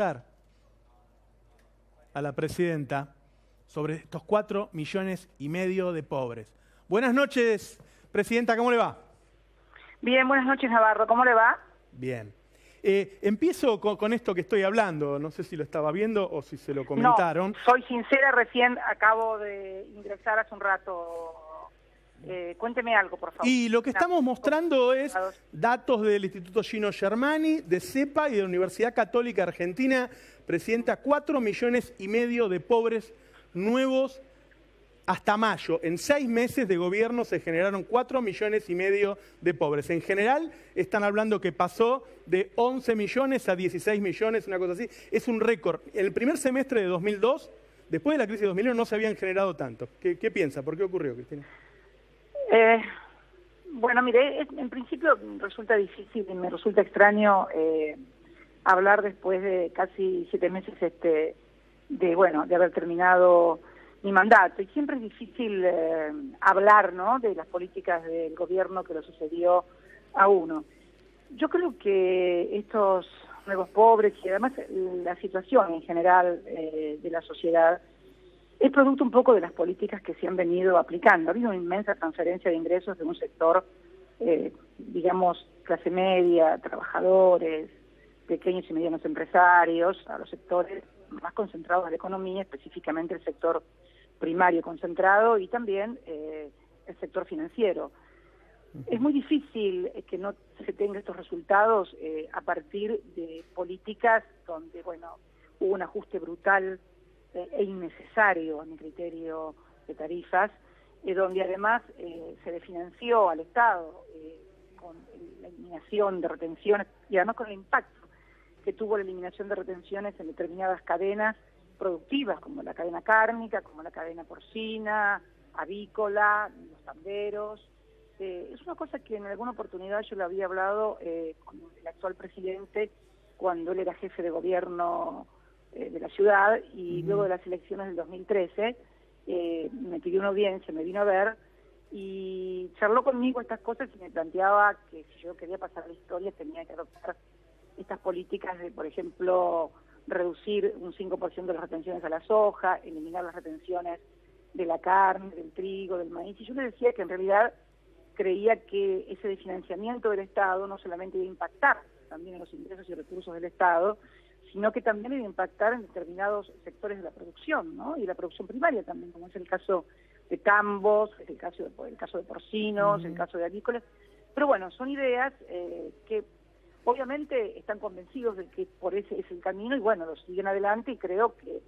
preguntar a la presidenta sobre estos 4,5 millones de pobres. Buenas noches, presidenta, ¿cómo le va? Bien, buenas noches, Navarro, ¿cómo le va? Bien. Empiezo con esto que estoy hablando, no sé si lo estaba viendo o si se lo comentaron. No, soy sincera, recién acabo de ingresar hace un rato. Cuénteme algo, por favor. Y lo que estamos mostrando es datos del Instituto Gino Germani, de CEPA y de la Universidad Católica Argentina. Presidenta, 4,5 millones de pobres nuevos hasta mayo. En 6 meses de gobierno se generaron 4,5 millones de pobres. En general están hablando que pasó de 11 millones a 16 millones, una cosa así. Es un récord. En el primer semestre de 2002, después de la crisis de 2001, no se habían generado tanto. ¿Qué piensa? ¿Por qué ocurrió, Cristina? Bueno, mire, en principio resulta difícil y me resulta extraño hablar después de casi 7 meses de haber terminado mi mandato. Y siempre es difícil hablar, ¿no?, de las políticas del gobierno que lo sucedió a uno. Yo creo que estos nuevos pobres y además la situación en general de la sociedad es producto un poco de las políticas que se han venido aplicando. Ha habido una inmensa transferencia de ingresos de un sector, digamos, clase media, trabajadores, pequeños y medianos empresarios, a los sectores más concentrados de la economía, específicamente el sector primario concentrado y también el sector financiero. Es muy difícil que no se tengan estos resultados a partir de políticas donde, hubo un ajuste brutal e innecesario, a mi criterio, de tarifas, donde además se desfinanció al Estado con la eliminación de retenciones y además con el impacto que tuvo la eliminación de retenciones en determinadas cadenas productivas, como la cadena cárnica, como la cadena porcina, avícola, los tanderos. Es una cosa que en alguna oportunidad yo le había hablado con el actual presidente cuando él era jefe de gobierno de la ciudad y luego de las elecciones del 2013 me pidió una audiencia, me vino a ver y charló conmigo estas cosas y me planteaba que si yo quería pasar la historia tenía que adoptar estas políticas de, por ejemplo, reducir un 5% de las retenciones a la soja, eliminar las retenciones de la carne, del trigo, del maíz. Y yo le decía que en realidad creía que ese desfinanciamiento del Estado no solamente iba a impactar también en los ingresos y recursos del Estado, sino que también iba a impactar en determinados sectores de la producción, ¿no? Y la producción primaria también, como es el caso de tambos, es el caso de porcinos, el caso de avícolas. Pero bueno, son ideas que obviamente están convencidos de que por ese es el camino y lo siguen adelante y creo que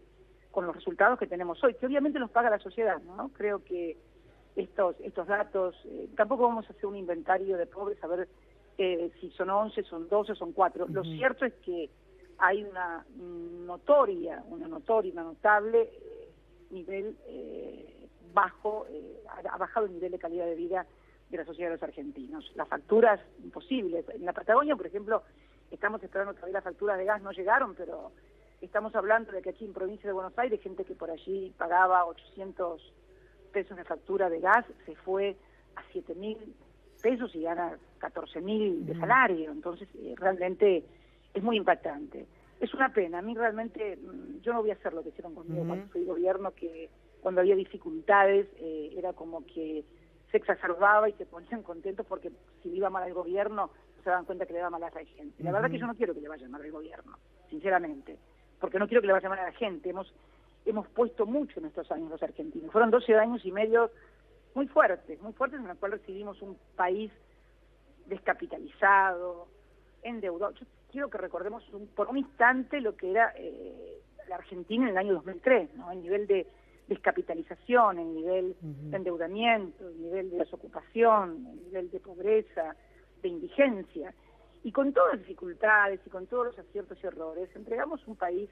con los resultados que tenemos hoy, que obviamente los paga la sociedad, ¿no? Creo que estos datos, tampoco vamos a hacer un inventario de pobres, a ver si son 11, son 12, son 4. Lo cierto es que hay una notable nivel bajo, ha bajado el nivel de calidad de vida de la sociedad de los argentinos. Las facturas, imposibles. En la Patagonia, por ejemplo, estamos esperando todavía las facturas de gas, no llegaron, pero estamos hablando de que aquí en provincia de Buenos Aires, gente que por allí pagaba 800 pesos de factura de gas, se fue a 7.000 pesos y gana 14.000 de salario. Entonces, realmente es muy impactante. Es una pena. A mí realmente, yo no voy a hacer lo que hicieron conmigo cuando fui gobierno, que cuando había dificultades era como que se exacerbaba y se ponían contentos porque si le iba mal al gobierno se daban cuenta que le iba mal a la gente. La verdad que yo no quiero que le vaya mal al gobierno, sinceramente, porque no quiero que le vaya mal a la gente. Hemos puesto mucho en estos años los argentinos. Fueron 12 años y medio muy fuertes en los cuales recibimos un país descapitalizado, endeudado. Yo quiero que recordemos por un instante lo que era la Argentina en el año 2003, ¿no? El nivel de descapitalización, el nivel de endeudamiento, el nivel de desocupación, el nivel de pobreza, de indigencia. Y con todas las dificultades y con todos los aciertos y errores, entregamos un país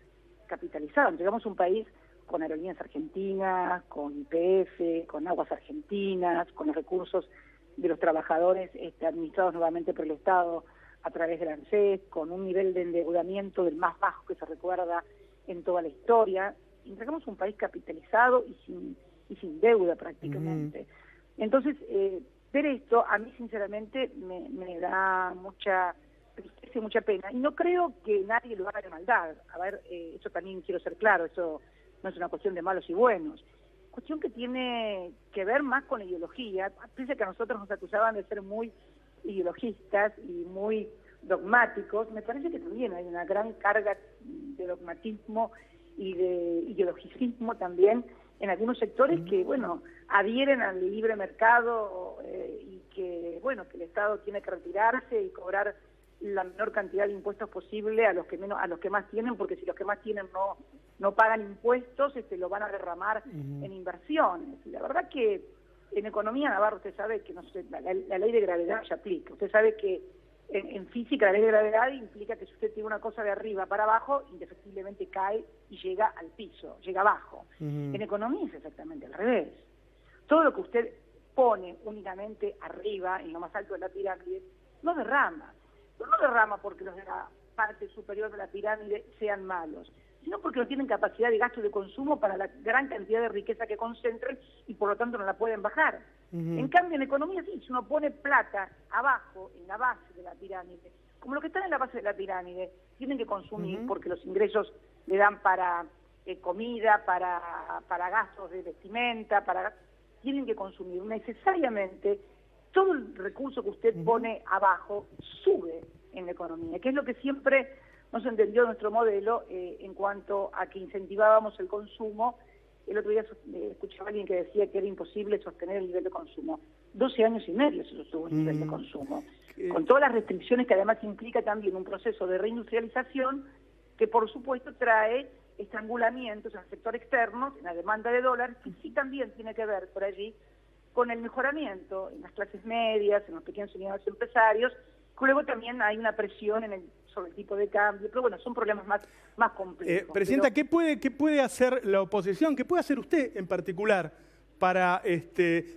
capitalizado, entregamos un país con aerolíneas argentinas, con YPF, con aguas argentinas, con los recursos de los trabajadores administrados nuevamente por el Estado a través del ANSES, con un nivel de endeudamiento del más bajo que se recuerda en toda la historia. Entregamos un país capitalizado y sin deuda prácticamente. Entonces, ver esto a mí sinceramente me da mucha tristeza entristece, mucha pena. Y no creo que nadie lo haga de maldad. A ver, eso también quiero ser claro, eso no es una cuestión de malos y buenos. Cuestión que tiene que ver más con la ideología. Piensa que a nosotros nos acusaban de ser muy ideologistas y muy dogmáticos. Me parece que también hay una gran carga de dogmatismo y de ideologicismo también en algunos sectores que, bueno, adhieren al libre mercado y que, bueno, que el Estado tiene que retirarse y cobrar la menor cantidad de impuestos posible a los que más tienen, porque si los que más tienen no pagan impuestos, lo van a derramar en inversiones. Y la verdad que en economía, Navarro, usted sabe que la ley de gravedad se aplica. Usted sabe que en física la ley de gravedad implica que si usted tiene una cosa de arriba para abajo, indefectiblemente cae y llega al piso, llega abajo. En economía es exactamente al revés. Todo lo que usted pone únicamente arriba, en lo más alto de la pirámide, no derrama. Pero no derrama porque los de la parte superior de la pirámide sean malos, sino porque no tienen capacidad de gasto y de consumo para la gran cantidad de riqueza que concentran y por lo tanto no la pueden bajar. En cambio, en economía sí, si uno pone plata abajo, en la base de la pirámide, como los que están en la base de la pirámide, tienen que consumir porque los ingresos le dan para comida, para gastos de vestimenta, tienen que consumir. Necesariamente todo el recurso que usted pone abajo sube en la economía, que es lo que siempre no se entendió nuestro modelo en cuanto a que incentivábamos el consumo. El otro día escuchaba a alguien que decía que era imposible sostener el nivel de consumo. 12 años y medio se sostuvo el nivel de consumo, con todas las restricciones que además implica también un proceso de reindustrialización que por supuesto trae estrangulamientos en el sector externo, en la demanda de dólares, que sí también tiene que ver por allí con el mejoramiento en las clases medias, en los pequeños y medianos empresarios. Luego también hay una presión sobre el tipo de cambio, pero bueno, son problemas más complejos. Presidenta, ¿qué puede hacer la oposición? ¿Qué puede hacer usted en particular para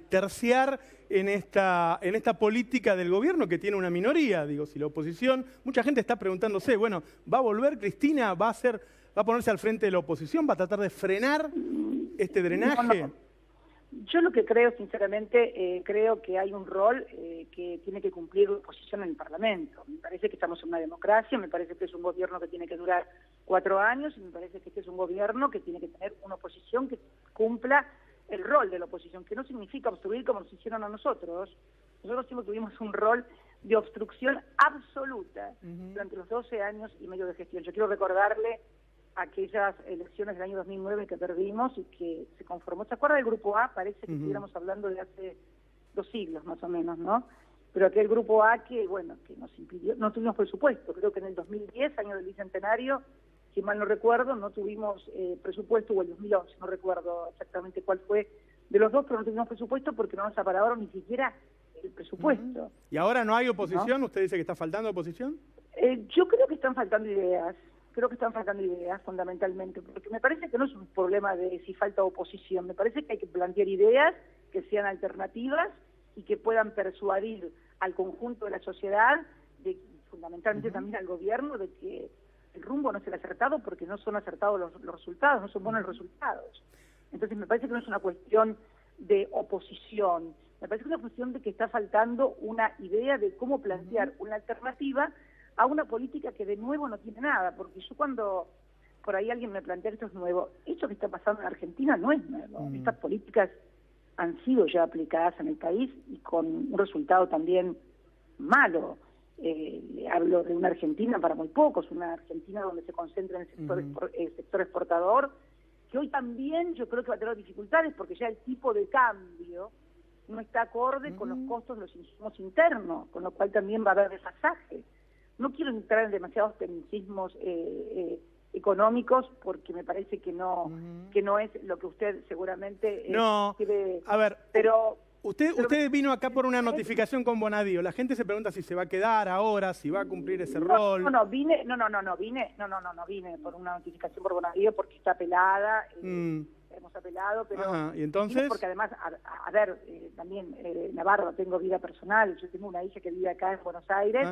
terciar en esta política del gobierno que tiene una minoría? Digo, si la oposición, mucha gente está preguntándose, bueno, ¿va a volver Cristina? ¿Va a ponerse al frente de la oposición? ¿Va a tratar de frenar este drenaje? No. Yo lo que creo, sinceramente, creo que hay un rol que tiene que cumplir la oposición en el Parlamento. Me parece que estamos en una democracia, me parece que es un gobierno que tiene que durar 4 años, y me parece que este es un gobierno que tiene que tener una oposición que cumpla el rol de la oposición, que no significa obstruir como nos hicieron a nosotros. Nosotros siempre tuvimos un rol de obstrucción absoluta durante los 12 años y medio de gestión. Yo quiero recordarle aquellas elecciones del año 2009 que perdimos y que se conformó. ¿Se acuerda del Grupo A? Parece que estuviéramos hablando de hace 2 siglos más o menos, ¿no? Pero aquel Grupo A que, bueno, que nos impidió, no tuvimos presupuesto. Creo que en el 2010, año del Bicentenario, si mal no recuerdo, no tuvimos presupuesto, o el 2011, no recuerdo exactamente cuál fue de los dos, pero no tuvimos presupuesto porque no nos apararon ni siquiera el presupuesto. ¿Y ahora no hay oposición? ¿No? ¿Usted dice que está faltando oposición? Yo creo que están faltando ideas. Creo que están faltando ideas fundamentalmente, porque me parece que no es un problema de si falta oposición, me parece que hay que plantear ideas que sean alternativas y que puedan persuadir al conjunto de la sociedad, fundamentalmente también al gobierno, de que el rumbo no es el acertado porque no son acertados los resultados, no son buenos los resultados. Entonces me parece que no es una cuestión de oposición, me parece que es una cuestión de que está faltando una idea de cómo plantear una alternativa a una política que de nuevo no tiene nada, porque yo cuando por ahí alguien me plantea esto es nuevo, esto que está pasando en Argentina no es nuevo, estas políticas han sido ya aplicadas en el país y con un resultado también malo. Le hablo de una Argentina para muy pocos, una Argentina donde se concentra en el sector exportador, que hoy también yo creo que va a tener dificultades porque ya el tipo de cambio no está acorde con los costos de los insumos internos, con lo cual también va a haber desfasaje. No quiero entrar en demasiados tecnicismos económicos porque me parece que no es lo que usted seguramente quiere. A ver, pero usted vino acá por una notificación con Bonadío. La gente se pregunta si se va a quedar ahora, si va a cumplir ese rol. No vine por una notificación por Bonadío porque está apelada. Hemos apelado, pero ¿y entonces? Porque además, a ver, también Navarro, tengo vida personal. Yo tengo una hija que vive acá en Buenos Aires.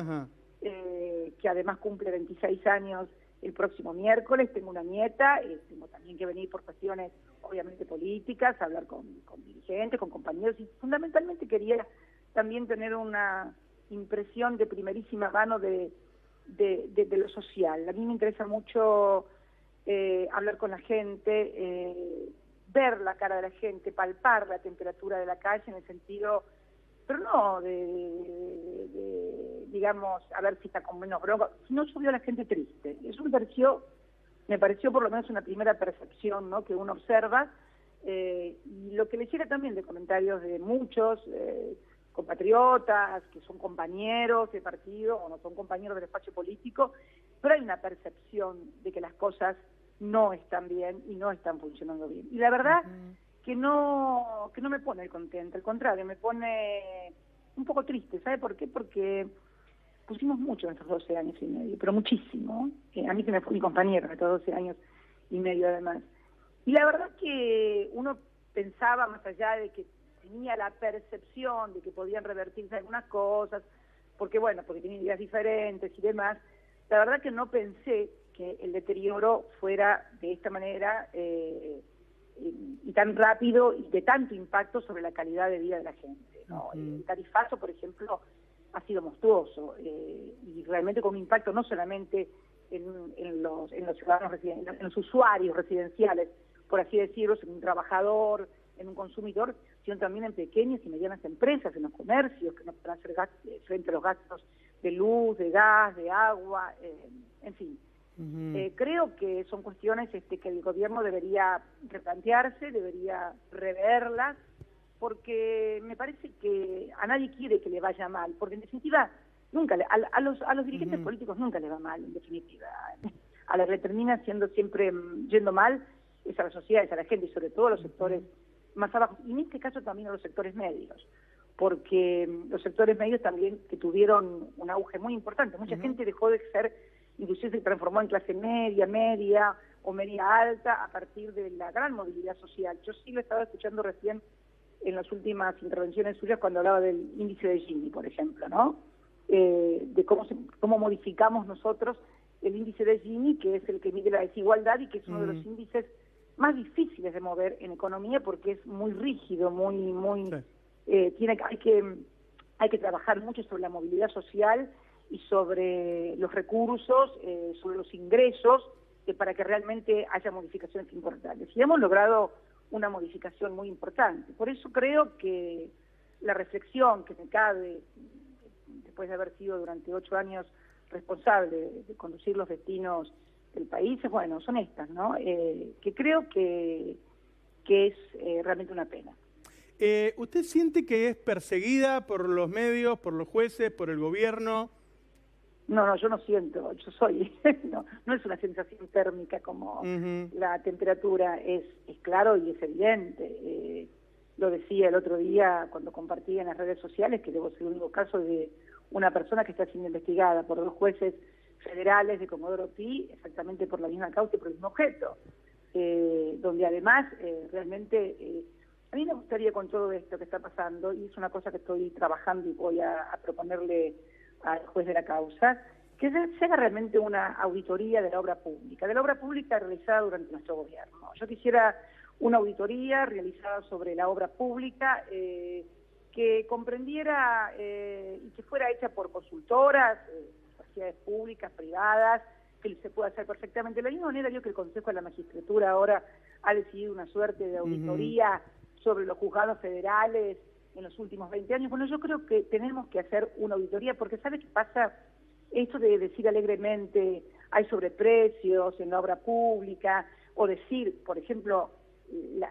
Que además cumple 26 años el próximo miércoles, tengo una nieta, tengo también que venir por cuestiones obviamente políticas, hablar con dirigentes, con compañeros, y fundamentalmente quería también tener una impresión de primerísima mano de de lo social. A mí me interesa mucho hablar con la gente, ver la cara de la gente, palpar la temperatura de la calle en el sentido, pero no digamos, a ver si está con menos bronca, sino yo veo a la gente triste. Eso me pareció por lo menos una primera percepción, ¿no?, que uno observa, y lo que le llega también de comentarios de muchos compatriotas, que son compañeros de partido o no son compañeros del espacio político, pero hay una percepción de que las cosas no están bien y no están funcionando bien. Y la verdad que no me pone contenta, al contrario, me pone un poco triste. ¿Sabe por qué? Porque pusimos mucho en estos 12 años y medio, pero muchísimo. A mí se me fue mi compañero en estos 12 años y medio además. Y la verdad que uno pensaba, más allá de que tenía la percepción de que podían revertirse algunas cosas, porque tenían ideas diferentes y demás, la verdad que no pensé que el deterioro fuera de esta manera y tan rápido y de tanto impacto sobre la calidad de vida de la gente, ¿no? El tarifazo, por ejemplo, ha sido monstruoso y realmente con un impacto no solamente en los ciudadanos en los usuarios residenciales, por así decirlo, en un trabajador, en un consumidor, sino también en pequeñas y medianas empresas, en los comercios, que no pueden hacer frente a los gastos de luz, de gas, de agua, en fin. Creo que son cuestiones que el gobierno debería replantearse, debería reverlas, porque me parece que a nadie quiere que le vaya mal, porque en definitiva nunca a los dirigentes políticos nunca les va mal, en definitiva. A la que le termina siempre yendo mal es a la sociedad, es a la gente, y sobre todo a los sectores más abajo, y en este caso también a los sectores medios, porque los sectores medios también que tuvieron un auge muy importante. Mucha gente dejó de ser, inclusive se transformó en clase media o media alta a partir de la gran movilidad social. Yo sí lo estaba escuchando recién en las últimas intervenciones suyas cuando hablaba del índice de Gini, por ejemplo, ¿no? De cómo modificamos nosotros el índice de Gini, que es el que mide la desigualdad y que es uno de los índices más difíciles de mover en economía porque es muy rígido, hay que trabajar mucho sobre la movilidad social y sobre los recursos, sobre los ingresos, para que realmente haya modificaciones importantes. Y hemos logrado una modificación muy importante. Por eso creo que la reflexión que me cabe, después de haber sido durante 8 años responsable de conducir los destinos del país, son estas, ¿no? Que creo que es realmente una pena. ¿Usted siente que es perseguida por los medios, por los jueces, por el gobierno? No, yo no siento, yo soy, no es una sensación térmica como la temperatura, es claro y es evidente. Lo decía el otro día cuando compartía en las redes sociales que debo ser el único caso de una persona que está siendo investigada por 2 jueces federales de Comodoro Pi, exactamente por la misma causa y por el mismo objeto, donde además realmente a mí me gustaría, con todo esto que está pasando, y es una cosa que estoy trabajando y voy a proponerle al juez de la causa, que se haga realmente una auditoría de la obra pública realizada durante nuestro gobierno. Yo quisiera una auditoría realizada sobre la obra pública que comprendiera y que fuera hecha por consultoras, sociedades públicas, privadas, que se pueda hacer perfectamente. De la misma manera, yo que el Consejo de la Magistratura ahora ha decidido una suerte de auditoría sobre los juzgados federales en los últimos 20 años. Bueno, yo creo que tenemos que hacer una auditoría, porque ¿sabe qué pasa? Esto de decir alegremente hay sobreprecios en la obra pública, o decir, por ejemplo,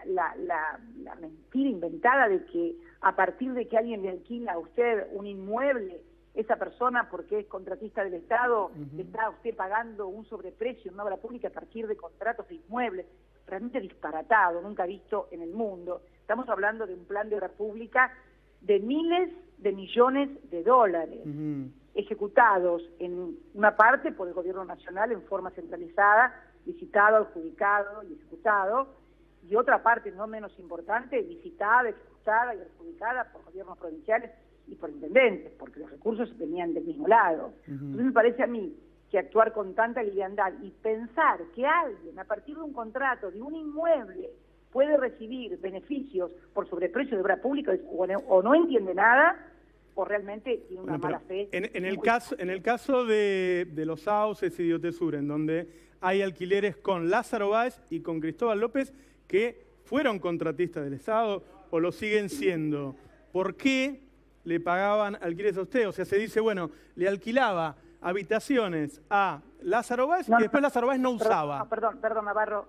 la mentira inventada de que a partir de que alguien le alquila a usted un inmueble, esa persona, porque es contratista del Estado, está usted pagando un sobreprecio en una obra pública a partir de contratos de inmuebles, realmente disparatado, nunca visto en el mundo. Estamos hablando de un plan de obra pública de miles de millones de dólares, ejecutados en una parte por el gobierno nacional en forma centralizada, licitado, adjudicado y ejecutado, y otra parte no menos importante, licitada, ejecutada y adjudicada por gobiernos provinciales y por intendentes, porque los recursos venían del mismo lado. Entonces me parece a mí que actuar con tanta liviandad y pensar que alguien, a partir de un contrato de un inmueble, puede recibir beneficios por sobreprecio de obra pública o no entiende nada, o realmente tiene una mala fe. En el caso de los Sauces y de Otesur, en donde hay alquileres con Lázaro Báez y con Cristóbal López, que fueron contratistas del Estado o lo siguen siendo, ¿por qué le pagaban alquileres a usted? O sea, se dice, bueno, le alquilaba habitaciones a Lázaro Báez y después Lázaro Báez no usaba. Perdón, Navarro,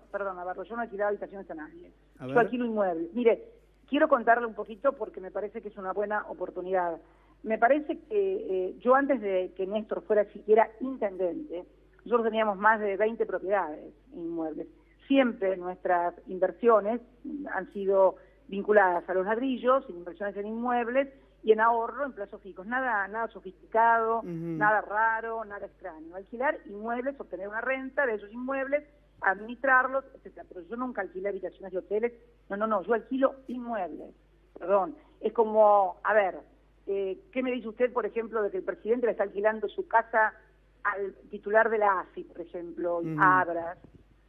yo no alquilaba habitaciones a nadie. Yo alquilo inmuebles. Mire, quiero contarle un poquito porque me parece que es una buena oportunidad. Me parece que yo antes de que Néstor fuera siquiera intendente, nosotros teníamos más de 20 propiedades inmuebles. Siempre nuestras inversiones han sido vinculadas a los ladrillos, en inversiones en inmuebles y en ahorro en plazos fijos. Nada sofisticado, nada raro, nada extraño. Alquilar inmuebles, obtener una renta de esos inmuebles, administrarlos, etcétera. Pero yo nunca alquilé habitaciones de hoteles. No, yo alquilo inmuebles. Perdón. Es como, a ver, ¿qué me dice usted, por ejemplo, de que el presidente le está alquilando su casa al titular de la AFI, por ejemplo, Abras,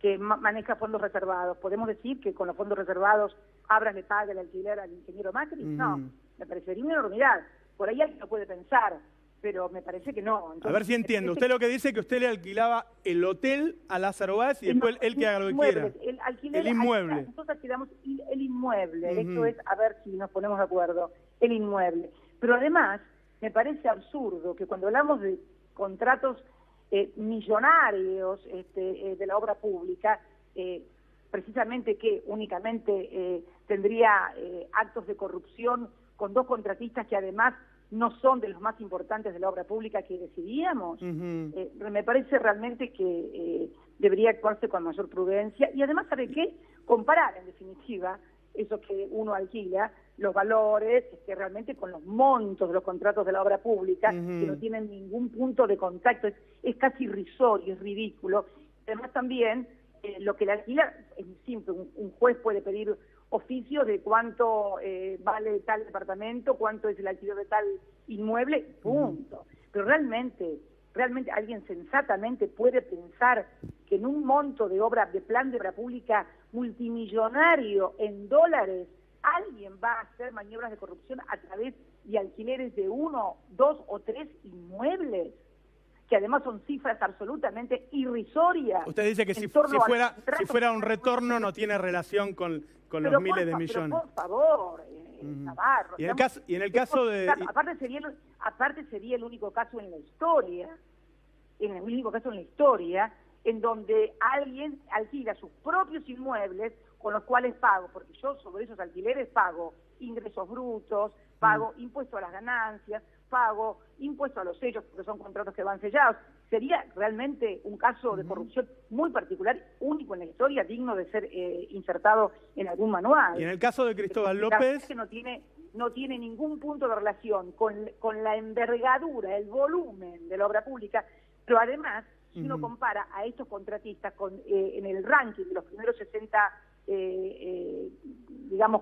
que maneja fondos reservados? ¿Podemos decir que con los fondos reservados Abras le paga el alquiler al ingeniero Macri? No, me parecería una enormidad. Por ahí alguien lo puede pensar, pero me parece que no. Entonces, a ver si entiendo. Usted lo que dice es que usted le alquilaba el hotel a Lázaro Báez y después él que haga lo que quiera. El inmueble. Nosotros alquilamos el inmueble. Esto es, a ver si nos ponemos de acuerdo, el inmueble. Pero además, me parece absurdo que cuando hablamos de contratos millonarios de la obra pública, precisamente que únicamente tendría actos de corrupción con dos contratistas que además no son de los más importantes de la obra pública que decidíamos, me parece realmente que debería actuarse con mayor prudencia y además, ¿sabe qué? Comparar, en definitiva, eso que uno alquila, los valores, realmente con los montos de los contratos de la obra pública, que no tienen ningún punto de contacto, es casi irrisorio, es ridículo. Además también, lo que le alquila es muy simple, un juez puede pedir oficio de cuánto vale tal departamento, cuánto es el alquiler de tal inmueble, punto. Pero realmente alguien sensatamente puede pensar que en un monto de plan de obra pública multimillonario en dólares, alguien va a hacer maniobras de corrupción a través de alquileres de 1, 2 o 3 inmuebles, que además son cifras absolutamente irrisorias. Usted dice que si fuera un retorno no tiene relación con los miles de millones. Pero por favor, Navarro. Y en el caso de... Aparte sería el único caso en la historia, en donde alguien alquila sus propios inmuebles con los cuales pago, porque yo sobre esos alquileres pago ingresos brutos, pago impuesto a las ganancias, pago impuesto a los sellos, porque son contratos que van sellados. Sería realmente un caso de corrupción muy particular, único en la historia, digno de ser insertado en algún manual. Y en el caso de Cristóbal López... Que no tiene ningún punto de relación con la envergadura, el volumen de la obra pública, pero además, si uno compara a estos contratistas en el ranking de los primeros 60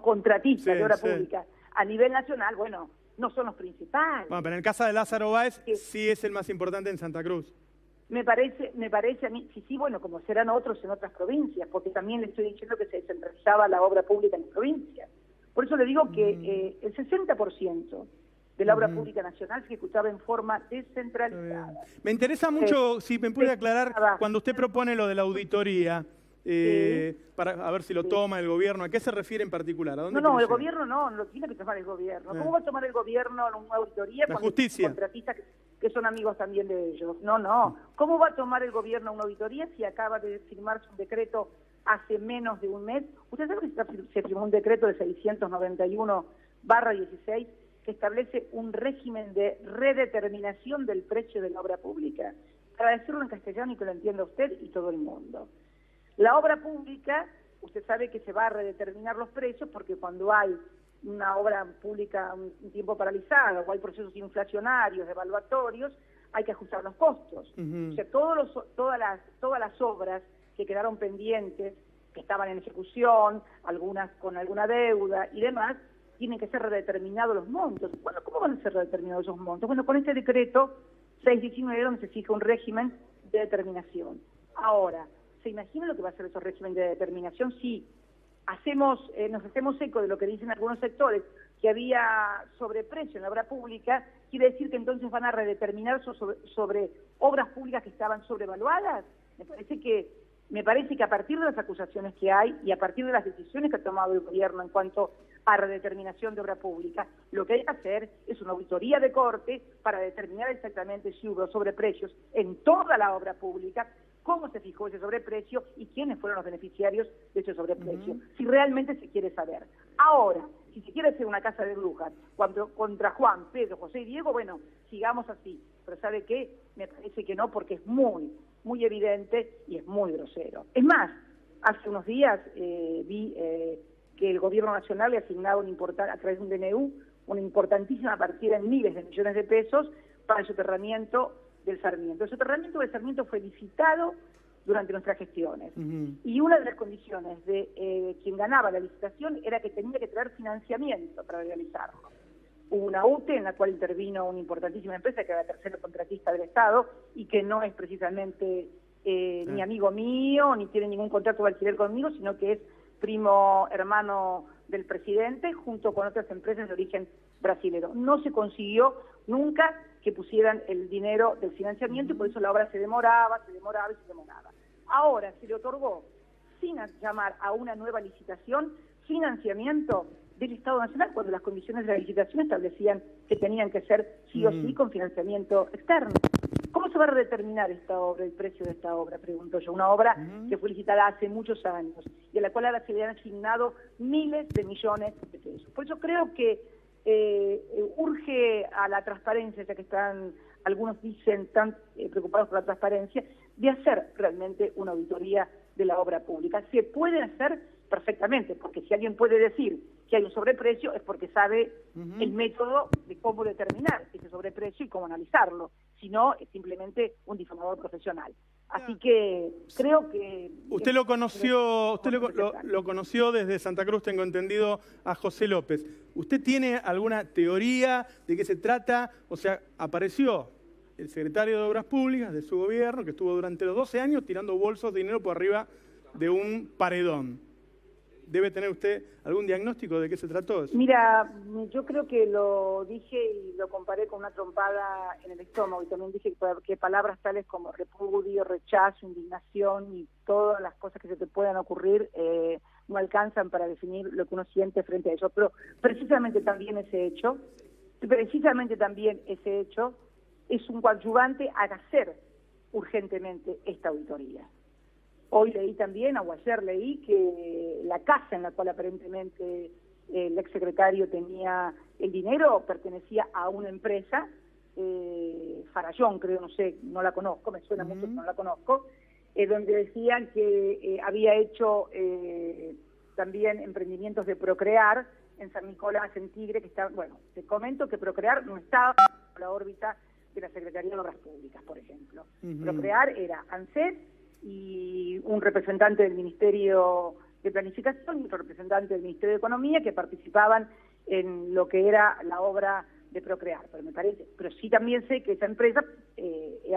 contratistas de obra pública a nivel nacional, bueno, no son los principales. Bueno, pero en el caso de Lázaro Báez sí es el más importante en Santa Cruz. Me parece a mí, sí, bueno, como serán otros en otras provincias, porque también le estoy diciendo que se descentralizaba la obra pública en las provincias. Por eso le digo que el 60% de la obra pública nacional se ejecutaba en forma descentralizada. Me interesa mucho, si me puede aclarar, cuando usted propone lo de la auditoría, para a ver si lo toma el gobierno, ¿a qué se refiere en particular? ¿A dónde el gobierno no lo tiene que tomar el gobierno. ¿Cómo va a tomar el gobierno una auditoría la cuando justicia. Hay contratistas que son amigos también de ellos? No. ¿Cómo va a tomar el gobierno una auditoría si acaba de firmarse un decreto hace menos de un mes? Usted sabe que se firmó un decreto de 691/16 que establece un régimen de redeterminación del precio de la obra pública. Para decirlo en castellano y que lo entienda usted y todo el mundo. La obra pública, usted sabe que se va a redeterminar los precios porque cuando hay una obra pública un tiempo paralizada o hay procesos inflacionarios, evaluatorios, hay que ajustar los costos. O sea, todas las obras que quedaron pendientes, que estaban en ejecución, algunas con alguna deuda y demás, tienen que ser redeterminados los montos. Bueno, ¿cómo van a ser redeterminados esos montos? Bueno, con este decreto 619 donde se fija un régimen de determinación. Ahora, ¿se imagina lo que va a ser esos regímenes de determinación si nos hacemos eco de lo que dicen algunos sectores? que había sobreprecio en la obra pública, quiere decir que entonces van a redeterminar sobre obras públicas que estaban sobrevaluadas. Me parece que a partir de las acusaciones que hay y a partir de las decisiones que ha tomado el gobierno en cuanto a redeterminación de obra pública, lo que hay que hacer es una auditoría de corte para determinar exactamente si hubo sobreprecios en toda la obra pública, cómo se fijó ese sobreprecio y quiénes fueron los beneficiarios de ese sobreprecio, si realmente se quiere saber. Ahora, si se quiere hacer una casa de brujas contra Juan, Pedro, José y Diego, bueno, sigamos así. Pero ¿sabe qué? Me parece que no, porque es muy evidente y es muy grosero. Es más, hace unos días vi que el gobierno nacional le ha asignado a través de un DNU una importantísima partida en miles de millones de pesos para el soterramiento del Sarmiento. El soterramiento del Sarmiento fue licitado durante nuestras gestiones. Y una de las condiciones de quien ganaba la licitación era que tenía que traer financiamiento para realizarlo. Hubo una UTE en la cual intervino una importantísima empresa que era la tercera contratista del Estado y que no es precisamente ni amigo mío, ni tiene ningún contrato de alquiler conmigo, sino que es primo hermano del presidente, junto con otras empresas de origen brasilero. No se consiguió nunca que pusieran el dinero del financiamiento y por eso la obra se demoraba. Ahora se le otorgó, sin llamar a una nueva licitación, financiamiento del Estado Nacional, cuando las condiciones de la licitación establecían que tenían que ser sí o sí con financiamiento externo. ¿Cómo se va a redeterminar esta obra, el precio de esta obra? Pregunto yo. Una obra que fue licitada hace muchos años y a la cual ahora se le han asignado miles de millones de pesos. Por eso creo que urge a la transparencia, ya que están, algunos dicen, tan preocupados por la transparencia, de hacer realmente una auditoría de la obra pública. Se puede hacer perfectamente, porque si alguien puede decir que hay un sobreprecio es porque sabe el método de cómo determinar ese sobreprecio y cómo analizarlo. Si no, es simplemente un difamador profesional. Así que creo que... Usted lo conoció, lo conoció desde Santa Cruz, tengo entendido, a José López. ¿Usted tiene alguna teoría de qué se trata? O sea, apareció el secretario de Obras Públicas de su gobierno, que estuvo durante los 12 años tirando bolsos de dinero por arriba de un paredón. ¿Debe tener usted algún diagnóstico de qué se trató eso? Mira, yo creo que lo dije y lo comparé con una trompada en el estómago y también dije que palabras tales como repudio, rechazo, indignación y todas las cosas que se te puedan ocurrir no alcanzan para definir lo que uno siente frente a eso. Pero precisamente también ese hecho es un coadyuvante a hacer urgentemente esta auditoría. Hoy leí también, o ayer leí, que la casa en la cual aparentemente el exsecretario tenía el dinero pertenecía a una empresa, Farallón, creo, no sé, no la conozco, me suena mucho, no la conozco, donde decían que había hecho también emprendimientos de Procrear en San Nicolás, en Tigre, que está, bueno, te comento que Procrear no estaba en la órbita de la Secretaría de Obras Públicas, por ejemplo. Procrear era ANSES, y un representante del Ministerio de Planificación y otro representante del Ministerio de Economía que participaban en lo que era la obra de Procrear, pero sí también sé que esa empresa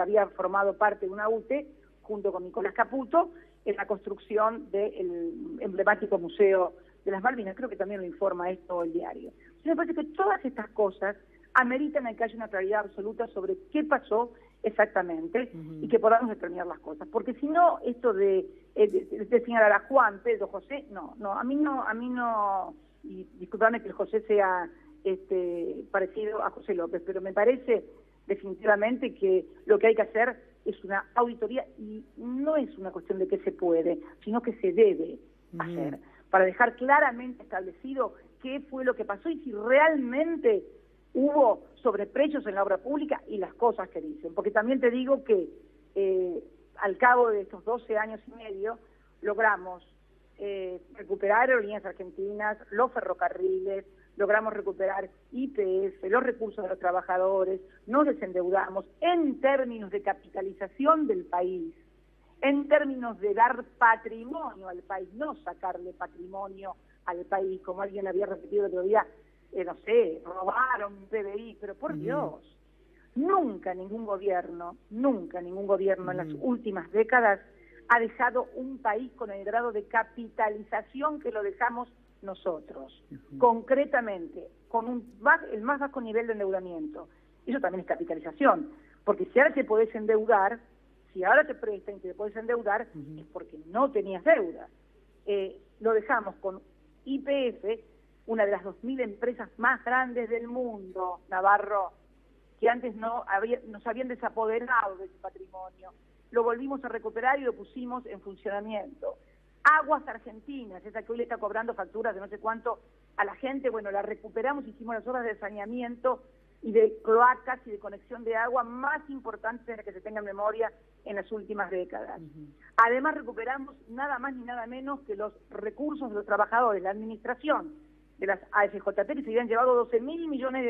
había formado parte de una UTE junto con Nicolás Caputo en la construcción del emblemático Museo de las Malvinas. Creo que también lo informa esto el diario. Me parece que todas estas cosas ameritan que haya una claridad absoluta sobre qué pasó exactamente y que podamos determinar las cosas, porque si no, esto de señalar a Juan, Pedro, José, a mí no, y disculpame que el José sea parecido a José López, pero me parece definitivamente que lo que hay que hacer es una auditoría y no es una cuestión de que se puede, sino que se debe hacer, para dejar claramente establecido qué fue lo que pasó y si realmente hubo sobreprecios en la obra pública y las cosas que dicen. Porque también te digo que al cabo de estos 12 años y medio logramos recuperar Aerolíneas Argentinas, los ferrocarriles, logramos recuperar YPF, los recursos de los trabajadores, nos desendeudamos en términos de capitalización del país, en términos de dar patrimonio al país, no sacarle patrimonio al país, como alguien había repetido el otro día, no sé, robaron PBI, pero por Dios, nunca ningún gobierno en las últimas décadas ha dejado un país con el grado de capitalización que lo dejamos nosotros, concretamente, con el más bajo nivel de endeudamiento. Eso también es capitalización, porque si ahora te podés endeudar, si ahora te prestan y te podés endeudar, es porque no tenías deuda. Lo dejamos con YPF, una de las 2.000 empresas más grandes del mundo, Navarro, que antes nos habían desapoderado de ese patrimonio. Lo volvimos a recuperar y lo pusimos en funcionamiento. Aguas Argentinas, esa que hoy le está cobrando facturas de no sé cuánto a la gente, bueno, la recuperamos, hicimos las obras de saneamiento y de cloacas y de conexión de agua más importantes de las que se tenga en memoria en las últimas décadas. Además recuperamos nada más ni nada menos que los recursos de los trabajadores, la administración de las AFJP, que se habían llevado $12.000 millones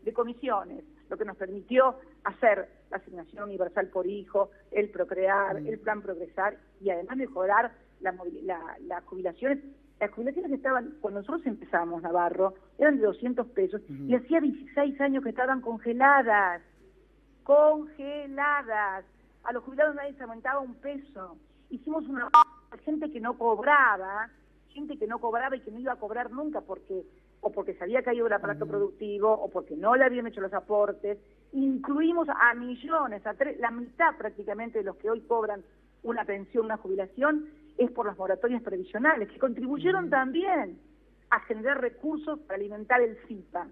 de comisiones, lo que nos permitió hacer la asignación universal por hijo, el Procrear, el Plan Progresar y además mejorar las jubilaciones. Las jubilaciones que estaban, cuando nosotros empezamos, Navarro, eran de 200 pesos y hacía 16 años que estaban congeladas. A los jubilados nadie se aumentaba un peso. Hicimos una gente que no cobraba y que no iba a cobrar nunca porque se había caído el aparato productivo o porque no le habían hecho los aportes. Incluimos a millones, la mitad prácticamente de los que hoy cobran una pensión, una jubilación, es por las moratorias previsionales, que contribuyeron también a generar recursos para alimentar el CIPA,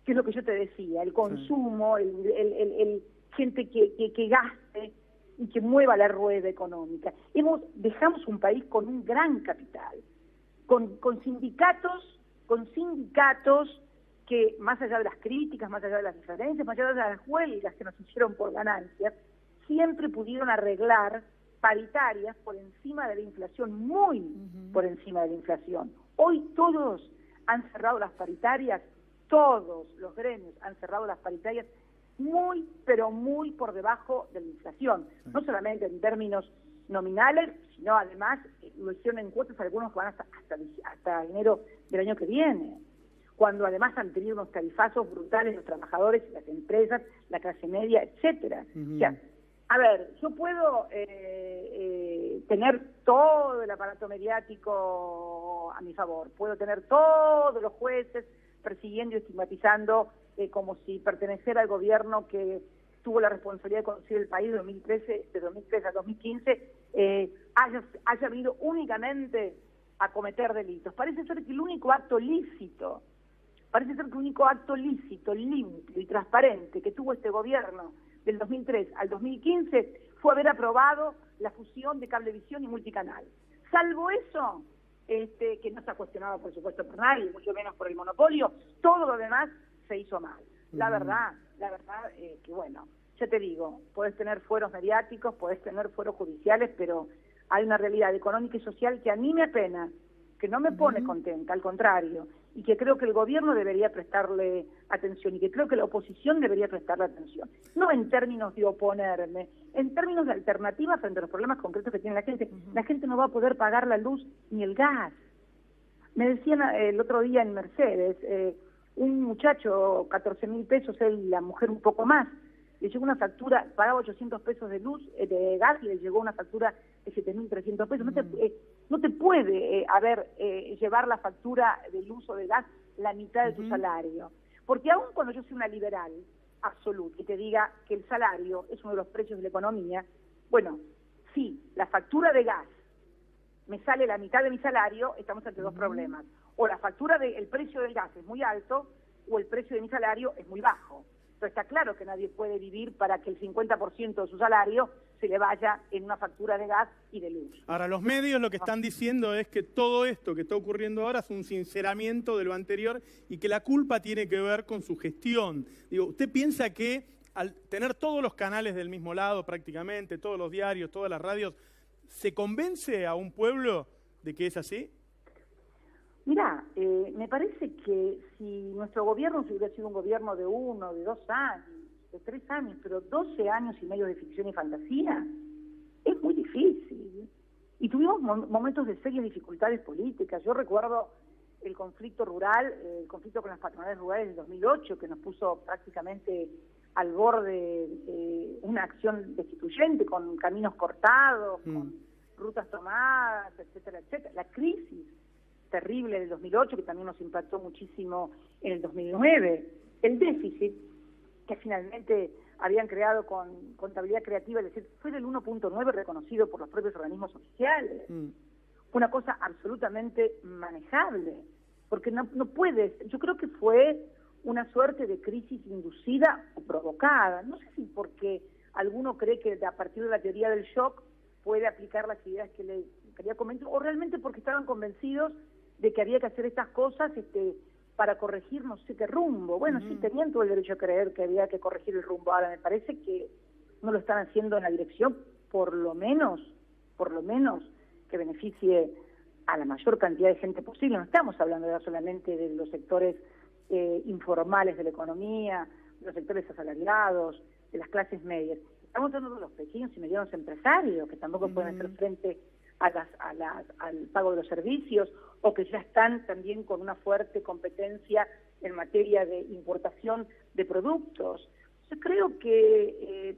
que es lo que yo te decía, el consumo, el gente que gaste y que mueva la rueda económica. Dejamos un país con un gran capital, con sindicatos que, más allá de las críticas, más allá de las diferencias, más allá de las huelgas que nos hicieron por ganancias, siempre pudieron arreglar paritarias por encima de la inflación, muy por encima de la inflación. Hoy todos han cerrado las paritarias, todos los gremios han cerrado las paritarias muy, pero muy por debajo de la inflación. No solamente en términos nominales, sino además lo hicieron en cuotas, algunos van hasta enero del año que viene, cuando además han tenido unos tarifazos brutales los trabajadores, las empresas, la clase media, etcétera. O sea, a ver, yo puedo tener todo el aparato mediático a mi favor, puedo tener todos los jueces persiguiendo y estigmatizando como si perteneciera al gobierno que tuvo la responsabilidad de conducir el país de 2013 a 2015, haya venido únicamente a cometer delitos. Parece ser que el único acto lícito, limpio y transparente que tuvo este gobierno del 2003 al 2015 fue haber aprobado la fusión de Cablevisión y Multicanal. Salvo eso, que no está cuestionado por supuesto por nadie, mucho menos por el monopolio, todo lo demás se hizo mal. La verdad que bueno, ya te digo, podés tener fueros mediáticos, podés tener fueros judiciales, pero hay una realidad económica y social que a mí me apena, que no me pone contenta, al contrario, y que creo que el gobierno debería prestarle atención y que creo que la oposición debería prestarle atención. No en términos de oponerme, en términos de alternativa frente a los problemas concretos que tiene la gente. La gente no va a poder pagar la luz ni el gas. Me decían el otro día en Mercedes, un muchacho, 14.000 pesos, él y la mujer un poco más, le llegó una factura, pagaba 800 pesos de luz, de gas, y le llegó una factura de 7.300 pesos. No te puede llevar la factura de luz o de gas la mitad de tu salario. Porque aún cuando yo soy una liberal absoluta y te diga que el salario es uno de los precios de la economía, bueno, si la factura de gas me sale la mitad de mi salario, estamos ante dos problemas. O la factura el precio del gas es muy alto, o el precio de mi salario es muy bajo. Pero está claro que nadie puede vivir para que el 50% de su salario se le vaya en una factura de gas y de luz. Ahora, los medios lo que están diciendo es que todo esto que está ocurriendo ahora es un sinceramiento de lo anterior y que la culpa tiene que ver con su gestión. Digo, ¿usted piensa que al tener todos los canales del mismo lado prácticamente, todos los diarios, todas las radios, se convence a un pueblo de que es así? Mirá, me parece que si nuestro gobierno hubiera sido un gobierno de 1, de 2 años, de 3 años, pero 12 años y medio de ficción y fantasía, es muy difícil. Y tuvimos momentos de serias dificultades políticas. Yo recuerdo el conflicto rural, el conflicto con las patronales rurales del 2008, que nos puso prácticamente al borde una acción destituyente, con caminos cortados, con rutas tomadas, etcétera, etcétera. La crisis terrible del 2008, que también nos impactó muchísimo en el 2009. El déficit, que finalmente habían creado con contabilidad creativa, es decir, fue del 1.9 reconocido por los propios organismos oficiales. Una cosa absolutamente manejable, porque no puedes, yo creo que fue una suerte de crisis inducida o provocada. No sé si porque alguno cree que a partir de la teoría del shock puede aplicar las ideas que le quería comentar, o realmente porque estaban convencidos de que había que hacer estas cosas para corregir no sé qué rumbo. Bueno, sí, tenían todo el derecho a creer que había que corregir el rumbo. Ahora, me parece que no lo están haciendo en la dirección, por lo menos, que beneficie a la mayor cantidad de gente posible. No estamos hablando ya solamente de los sectores informales de la economía, de los sectores asalariados, de las clases medias. Estamos hablando de los pequeños y medianos empresarios, que tampoco pueden hacer frente al pago de los servicios, o que ya están también con una fuerte competencia en materia de importación de productos. Yo creo que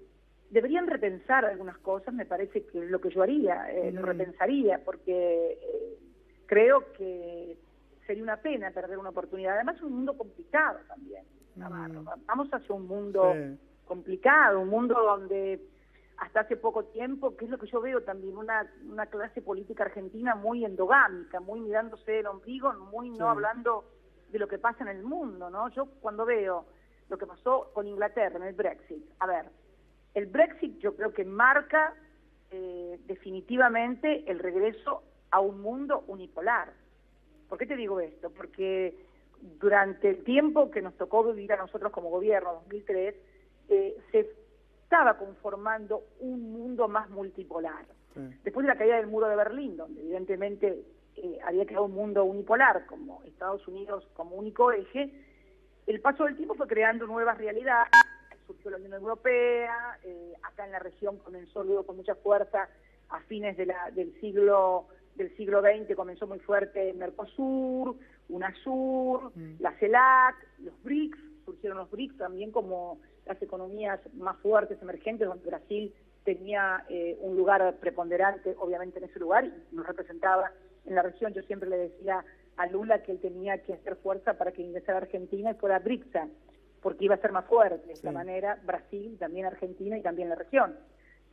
deberían repensar algunas cosas, me parece que es lo que yo haría, lo repensaría, porque creo que sería una pena perder una oportunidad. Además es un mundo complicado también, Navarro. Vamos hacia un mundo complicado, un mundo donde hasta hace poco tiempo, que es lo que yo veo también, una clase política argentina muy endogámica, muy mirándose el ombligo, muy no hablando de lo que pasa en el mundo, ¿no? Yo cuando veo lo que pasó con Inglaterra en el Brexit, a ver, el Brexit yo creo que marca definitivamente el regreso a un mundo unipolar. ¿Por qué te digo esto? Porque durante el tiempo que nos tocó vivir a nosotros como gobierno, 2003, se estaba conformando un mundo más multipolar. Después de la caída del muro de Berlín, donde evidentemente había quedado un mundo unipolar, como Estados Unidos como único eje, el paso del tiempo fue creando nuevas realidades. Surgió la Unión Europea, acá en la región comenzó luego con mucha fuerza a fines del siglo XX, comenzó muy fuerte Mercosur, UNASUR, la CELAC, los BRICS, surgieron los BRICS también como las economías más fuertes, emergentes, donde Brasil tenía un lugar preponderante, obviamente en ese lugar, y nos representaba en la región. Yo siempre le decía a Lula que él tenía que hacer fuerza para que ingresara a Argentina y fuera BRICSA, porque iba a ser más fuerte de esta manera Brasil, también Argentina y también la región.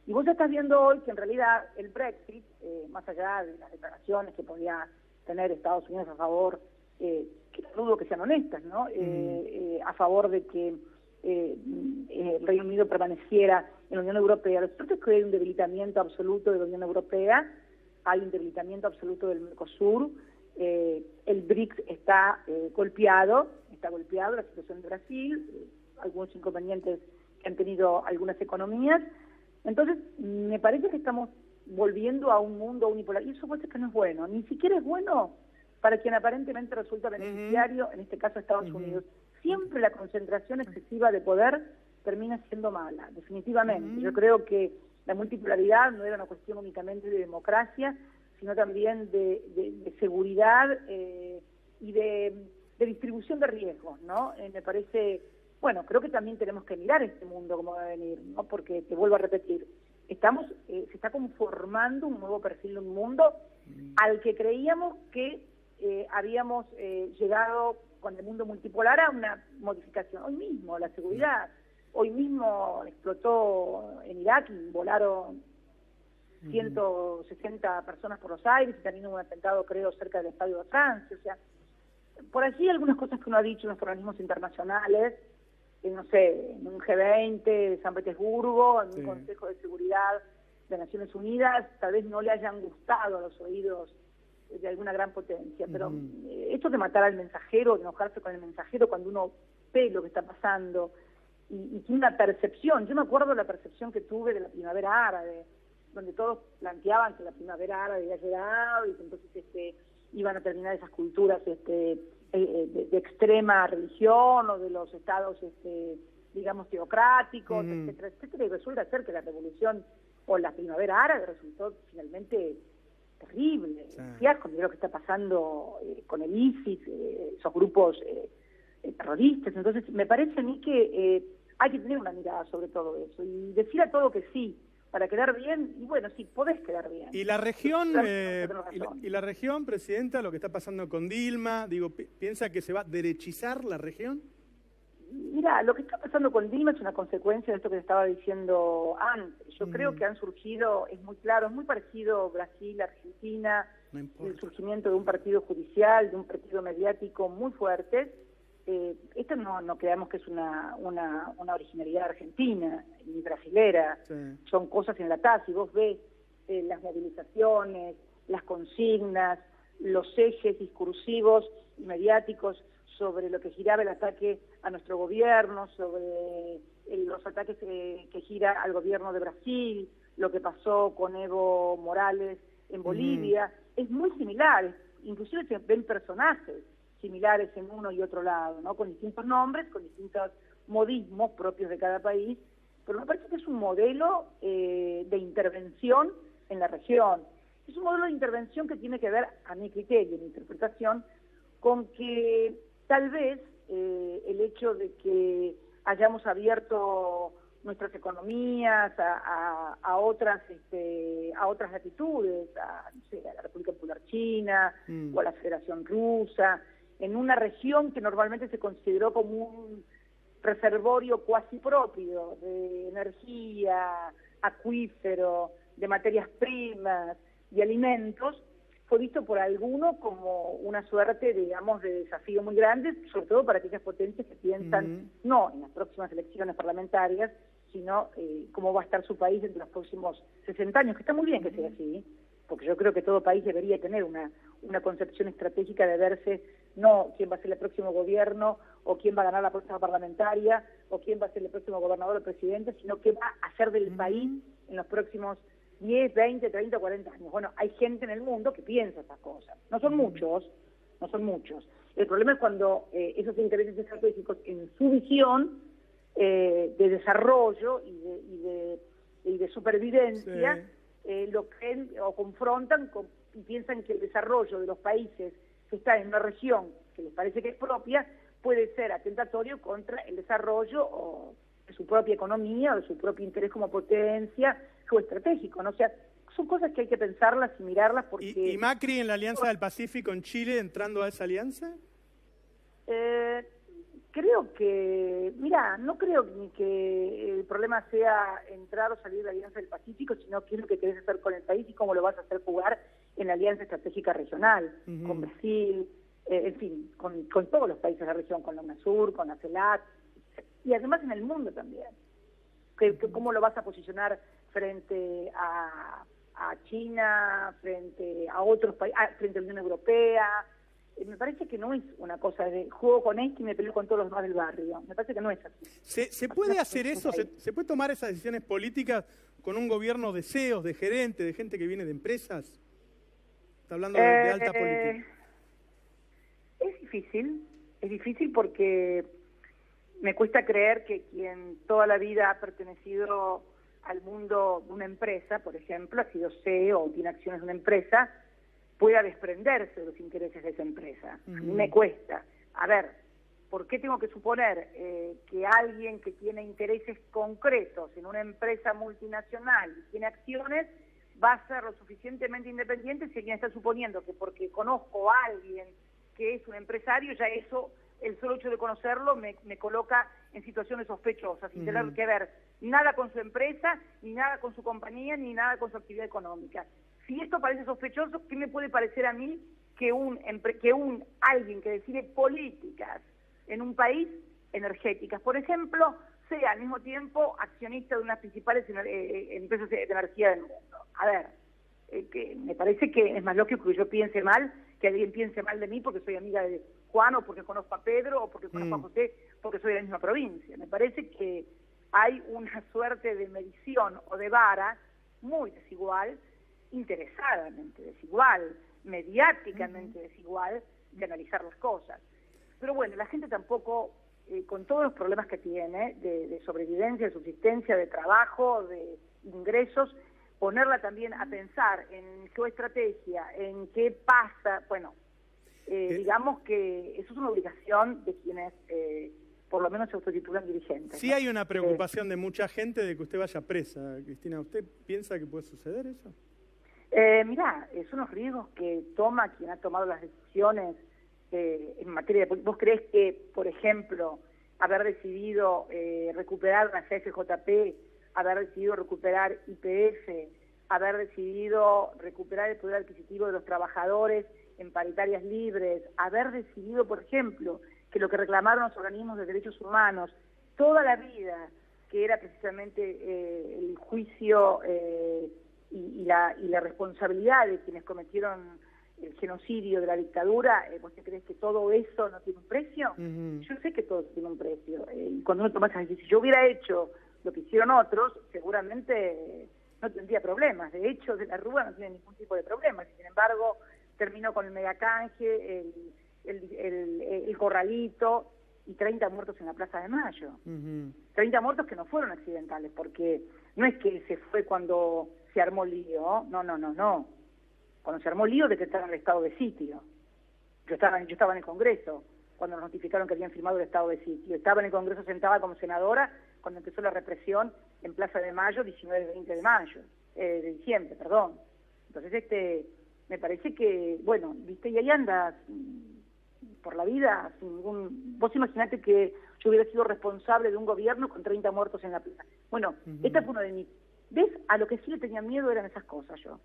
Y vos estás viendo hoy que en realidad el Brexit, más allá de las declaraciones que podía tener Estados Unidos a favor, que dudo que sean honestas, ¿no? A favor de que el Reino Unido permaneciera en la Unión Europea. Lo cierto es que hay un debilitamiento absoluto de la Unión Europea, hay un debilitamiento absoluto del Mercosur, el BRICS está golpeado la situación de Brasil, algunos inconvenientes que han tenido algunas economías. Entonces, me parece que estamos volviendo a un mundo unipolar, y eso parece que no es bueno, ni siquiera es bueno para quien aparentemente resulta beneficiario, en este caso Estados Unidos. Siempre la concentración excesiva de poder termina siendo mala, definitivamente. Yo creo que la multipolaridad no era una cuestión únicamente de democracia, sino también de seguridad y de distribución de riesgos, ¿no? Me parece, bueno, creo que también tenemos que mirar este mundo como va a venir, ¿no? Porque, te vuelvo a repetir, se está conformando un nuevo perfil de un mundo al que creíamos que habíamos llegado con el mundo multipolar a una modificación. Hoy mismo la seguridad, hoy mismo explotó en Irak y volaron 160 personas por los aires, y también hubo un atentado, creo, cerca del Estadio de Francia. O sea, por allí algunas cosas que uno ha dicho en los organismos internacionales, no sé, en un G20 de San Petersburgo, en un Consejo de Seguridad de Naciones Unidas, tal vez no le hayan gustado a los oídos de alguna gran potencia, pero esto de matar al mensajero, de enojarse con el mensajero cuando uno ve lo que está pasando y tiene una percepción. Yo me acuerdo de la percepción que tuve de la primavera árabe, donde todos planteaban que la primavera árabe había llegado y que entonces iban a terminar esas culturas de extrema religión o de los estados, digamos, teocráticos, etcétera, etcétera, y resulta ser que la revolución o la primavera árabe resultó finalmente terrible, fiasco. Mira lo que está pasando con el ISIS, esos grupos terroristas. Entonces, me parece a mí que hay que tener una mirada sobre todo eso y decir a todo que sí. para quedar bien, y bueno, sí, podés quedar bien. Y la región, y la región, Presidenta, lo que está pasando con Dilma, digo, ¿piensa que se va a derechizar la región? Mira, lo que está pasando con Dilma es una consecuencia de esto que te estaba diciendo antes. Yo creo que han surgido, es muy claro, es muy parecido Brasil, Argentina, el surgimiento de un partido judicial, de un partido mediático muy fuerte. Esto no creamos que es una originalidad argentina ni brasilera, sí. Son cosas enlatadas. Si vos ves las movilizaciones, las consignas, los ejes discursivos y mediáticos sobre lo que giraba el ataque a nuestro gobierno, sobre los ataques que gira al gobierno de Brasil, lo que pasó con Evo Morales en Bolivia, es muy similar, inclusive se ven personajes similares en uno y otro lado, ¿no? Con distintos nombres, con distintos modismos propios de cada país, pero me parece que es un modelo de intervención en la región. Es un modelo de intervención que tiene que ver, a mi criterio, mi interpretación, con que tal vez el hecho de que hayamos abierto nuestras economías a otras latitudes, no sé, a la República Popular China o a la Federación Rusa, en una región que normalmente se consideró como un reservorio cuasi propio de energía, acuífero, de materias primas y alimentos, fue visto por algunos como una suerte, digamos, de desafío muy grande, sobre todo para aquellas potencias que piensan no en las próximas elecciones parlamentarias, sino cómo va a estar su país en los próximos 60 años, que está muy bien que sea así, porque yo creo que todo país debería tener una concepción estratégica de verse no quién va a ser el próximo gobierno, o quién va a ganar la próxima parlamentaria, o quién va a ser el próximo gobernador o presidente, sino qué va a hacer del país en los próximos 10, 20, 30, 40 años. Bueno, hay gente en el mundo que piensa estas cosas. No son muchos. El problema es cuando esos intereses estratégicos en su visión de desarrollo y de supervivencia lo creen o confrontan y piensan que el desarrollo de los países que están en una región que les parece que es propia puede ser atentatorio contra el desarrollo o de su propia economía o de su propio interés como potencia geoestratégico, ¿no? O sea, son cosas que hay que pensarlas y mirarlas porque... ¿Y Macri en la Alianza del Pacífico en Chile entrando a esa alianza? Creo que, mira, no creo ni que el problema sea entrar o salir de la Alianza del Pacífico, sino qué es lo que querés hacer con el país y cómo lo vas a hacer jugar en la Alianza Estratégica Regional, con Brasil, en fin, con todos los países de la región, con la UNASUR, con la CELAC, y además en el mundo también. ¿Cómo lo vas a posicionar frente a China, frente a otros países, frente a la Unión Europea? Me parece que no es una cosa de juego con este y me peleo con todos los demás del barrio. Me parece que no es así. ¿Se puede hacer eso? ¿Se puede tomar esas decisiones políticas con un gobierno de CEOs, de gerentes, de gente que viene de empresas? Está hablando de alta política. Es difícil porque me cuesta creer que quien toda la vida ha pertenecido al mundo de una empresa, por ejemplo, ha sido CEO o tiene acciones de una empresa, pueda desprenderse de los intereses de esa empresa. A mí me cuesta. A ver, ¿por qué tengo que suponer que alguien que tiene intereses concretos en una empresa multinacional y tiene acciones va a ser lo suficientemente independiente si alguien está suponiendo que porque conozco a alguien que es un empresario, ya eso, el solo hecho de conocerlo me coloca en situaciones sospechosas, sin tener que ver nada con su empresa, ni nada con su compañía, ni nada con su actividad económica? Si esto parece sospechoso, ¿qué me puede parecer a mí que alguien que decide políticas en un país, energéticas, por ejemplo, sea al mismo tiempo accionista de unas principales empresas de energía del mundo? A ver, que me parece que es más lógico que yo piense mal, que alguien piense mal de mí porque soy amiga de Juan, o porque conozco a Pedro, o porque conozco a José, porque soy de la misma provincia. Me parece que hay una suerte de medición o de vara muy desigual, interesadamente desigual, mediáticamente desigual, de analizar las cosas. Pero bueno, la gente tampoco, con todos los problemas que tiene, de sobrevivencia, de subsistencia, de trabajo, de ingresos, ponerla también a pensar en geoestrategia, en qué pasa, bueno, digamos que eso es una obligación de quienes por lo menos se autotitulan dirigentes. Sí, ¿no? hay una preocupación de mucha gente de que usted vaya presa, Cristina. ¿Usted piensa que puede suceder eso? Mirá, son los riesgos que toma quien ha tomado las decisiones en materia de... ¿Vos creés que, por ejemplo, haber decidido recuperar la CFJP, haber decidido recuperar YPF, haber decidido recuperar el poder adquisitivo de los trabajadores en paritarias libres, haber decidido, por ejemplo, que lo que reclamaron los organismos de derechos humanos toda la vida, que era precisamente el juicio y la responsabilidad de quienes cometieron el genocidio de la dictadura, ¿vos te crees que todo eso no tiene un precio? Yo sé que todo tiene un precio. Y cuando uno toma esas decisiones, si yo hubiera hecho lo que hicieron otros, seguramente no tendría problemas. De hecho, de la Rúa no tiene ningún tipo de problemas. Sin embargo, terminó con el megacanje, el corralito y 30 muertos en la Plaza de Mayo. 30 muertos que no fueron accidentales, porque no es que se fue cuando se armó lío, no. Cuando se armó lío decretaron el estado de sitio. Yo estaba en el Congreso cuando nos notificaron que habían firmado el estado de sitio. Estaba en el Congreso sentada como senadora cuando empezó la represión en Plaza de Mayo, 19 y 20 de diciembre, perdón. Entonces, me parece que, bueno, viste, y ahí andas por la vida sin ningún... Vos imaginate que yo hubiera sido responsable de un gobierno con 30 muertos en la plaza. Bueno, esta fue una de mis... ¿Ves? A lo que sí le tenía miedo eran esas cosas yo.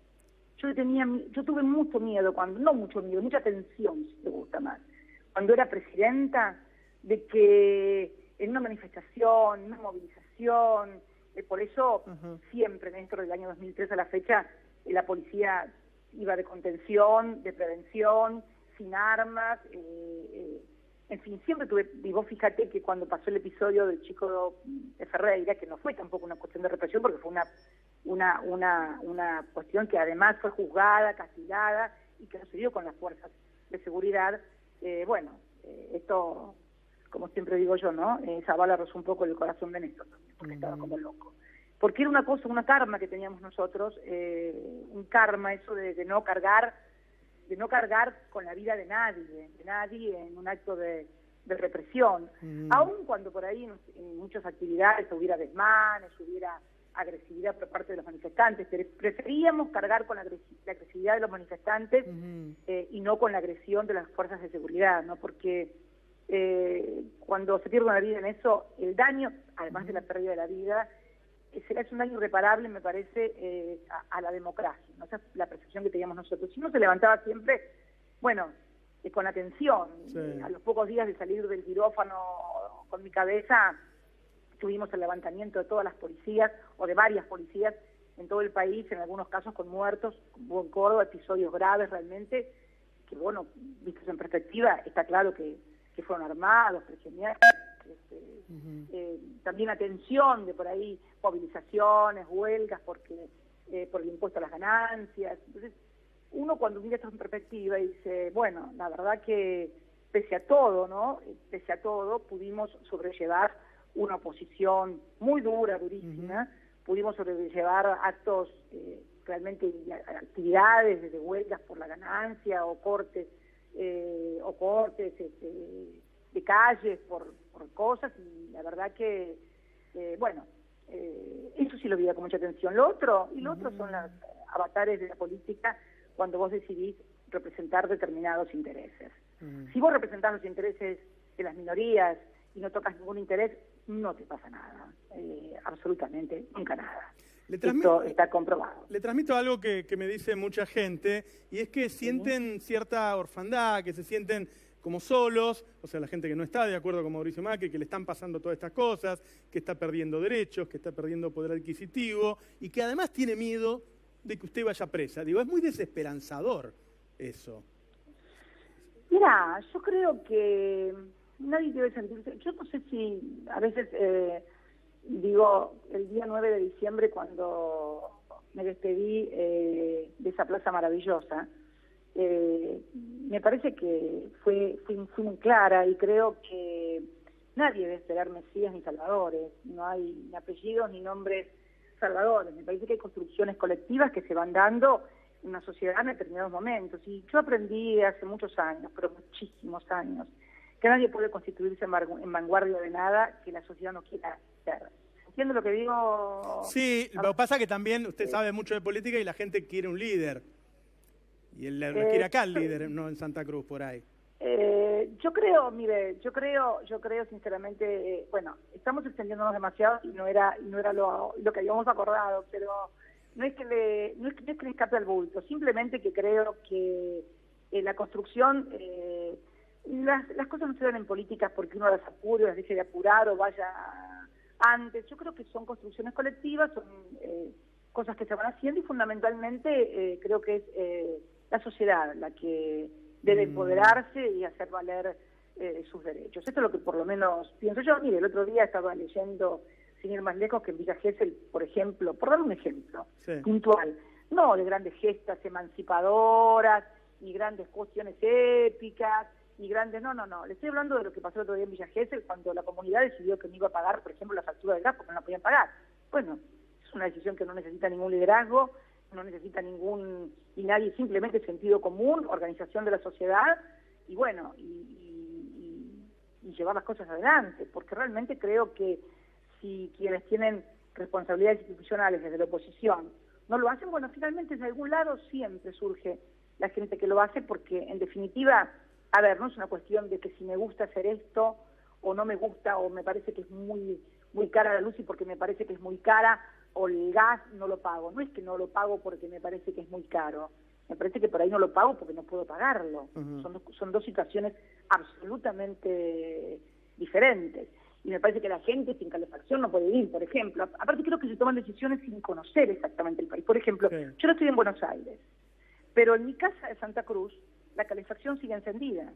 Yo tuve mucho miedo, no mucho miedo, mucha tensión, si te gusta más, cuando era presidenta, de que en una manifestación, en una movilización, por eso siempre dentro del año 2003 a la fecha, la policía iba de contención, de prevención, sin armas, en fin, siempre tuve, y vos fíjate que cuando pasó el episodio del chico de Ferreira, que no fue tampoco una cuestión de represión, porque fue una cuestión que además fue juzgada, castigada, y que no se dio con las fuerzas de seguridad, esto, como siempre digo yo, ¿no? Esa bala rozó un poco el corazón de Néstor también, porque estaba como loco. Porque era una cosa, una karma que teníamos nosotros, un karma eso de no cargar con la vida de nadie en un acto de represión, aun cuando por ahí en muchas actividades hubiera desmanes, hubiera agresividad por parte de los manifestantes, pero preferíamos cargar con la agresividad de los manifestantes y no con la agresión de las fuerzas de seguridad, ¿no? Porque cuando se pierde una vida en eso, el daño, además de la pérdida de la vida, es un daño irreparable, me parece, a la democracia, ¿no? Esa es la percepción que teníamos nosotros. Si uno se levantaba siempre, con atención, a los pocos días de salir del quirófano con mi cabeza, tuvimos el levantamiento de todas las policías, o de varias policías en todo el país, en algunos casos con muertos, hubo en Córdoba episodios graves realmente, que vistos en perspectiva, está claro que fueron armados, presionados, también atención de por ahí, movilizaciones, huelgas, por el impuesto a las ganancias. Entonces, uno cuando mira esto en perspectiva dice, la verdad que pese a todo, ¿no? Pese a todo, pudimos sobrellevar una oposición muy dura, durísima, pudimos sobrellevar actos, realmente actividades desde huelgas por la ganancia o cortes de calles por cosas, y la verdad que, eso sí lo vi con mucha atención. Lo otro son los avatares de la política cuando vos decidís representar determinados intereses. Si vos representás los intereses de las minorías y no tocas ningún interés, no te pasa nada, absolutamente nunca nada. Esto está comprobado. Le transmito algo que me dice mucha gente, y es que sienten cierta orfandad, que se sienten como solos, o sea, la gente que no está de acuerdo con Mauricio Macri, que le están pasando todas estas cosas, que está perdiendo derechos, que está perdiendo poder adquisitivo, y que además tiene miedo de que usted vaya presa. Digo, es muy desesperanzador eso. Mira, yo creo que nadie debe sentirse... Yo no sé si a veces, el día 9 de diciembre, cuando me despedí de esa plaza maravillosa, me parece que fui muy clara, y creo que nadie debe esperar mesías ni salvadores, no hay ni apellidos ni nombres salvadores. Me parece que hay construcciones colectivas que se van dando en una sociedad en determinados momentos, y yo aprendí hace muchos años, pero muchísimos años, que nadie puede constituirse en vanguardia de nada que la sociedad no quiera ser. ¿Entiende lo que digo? Sí, lo que pasa es que también usted sabe mucho de política y la gente quiere un líder. Y él quiere acá el líder, no en Santa Cruz, por ahí. Yo creo, mire, yo creo sinceramente, bueno, estamos extendiéndonos demasiado y no era lo que habíamos acordado, pero no es que le escape al bulto, simplemente que creo que la construcción, las cosas no se dan en políticas porque uno las apure, las deje de apurar o vaya antes. Yo creo que son construcciones colectivas, son cosas que se van haciendo y fundamentalmente creo que es la sociedad la que debe empoderarse y hacer valer sus derechos. Esto es lo que por lo menos pienso yo. Mire, el otro día estaba leyendo, sin ir más lejos, que en Villa Gesell, por ejemplo, por dar un ejemplo puntual, no de grandes gestas emancipadoras, ni grandes cuestiones épicas, ni grandes... No, le estoy hablando de lo que pasó el otro día en Villa Gesell, cuando la comunidad decidió que no iba a pagar, por ejemplo, la factura del gas porque no la podían pagar. Bueno, es una decisión que no necesita ningún liderazgo, no necesita y nadie, simplemente sentido común, organización de la sociedad, y bueno, y llevar las cosas adelante, porque realmente creo que si quienes tienen responsabilidades institucionales desde la oposición no lo hacen, bueno, finalmente de algún lado siempre surge la gente que lo hace, porque en definitiva, a ver, no es una cuestión de que si me gusta hacer esto o no me gusta, o me parece que es muy cara la luz y porque me parece que es muy cara, o el gas no lo pago. No es que no lo pago porque me parece que es muy caro, me parece que por ahí no lo pago porque no puedo pagarlo. Son dos situaciones absolutamente diferentes. Y me parece que la gente sin calefacción no puede vivir, por ejemplo. Aparte creo que se toman decisiones sin conocer exactamente el país. Por ejemplo, yo no estoy en Buenos Aires, pero en mi casa de Santa Cruz la calefacción sigue encendida.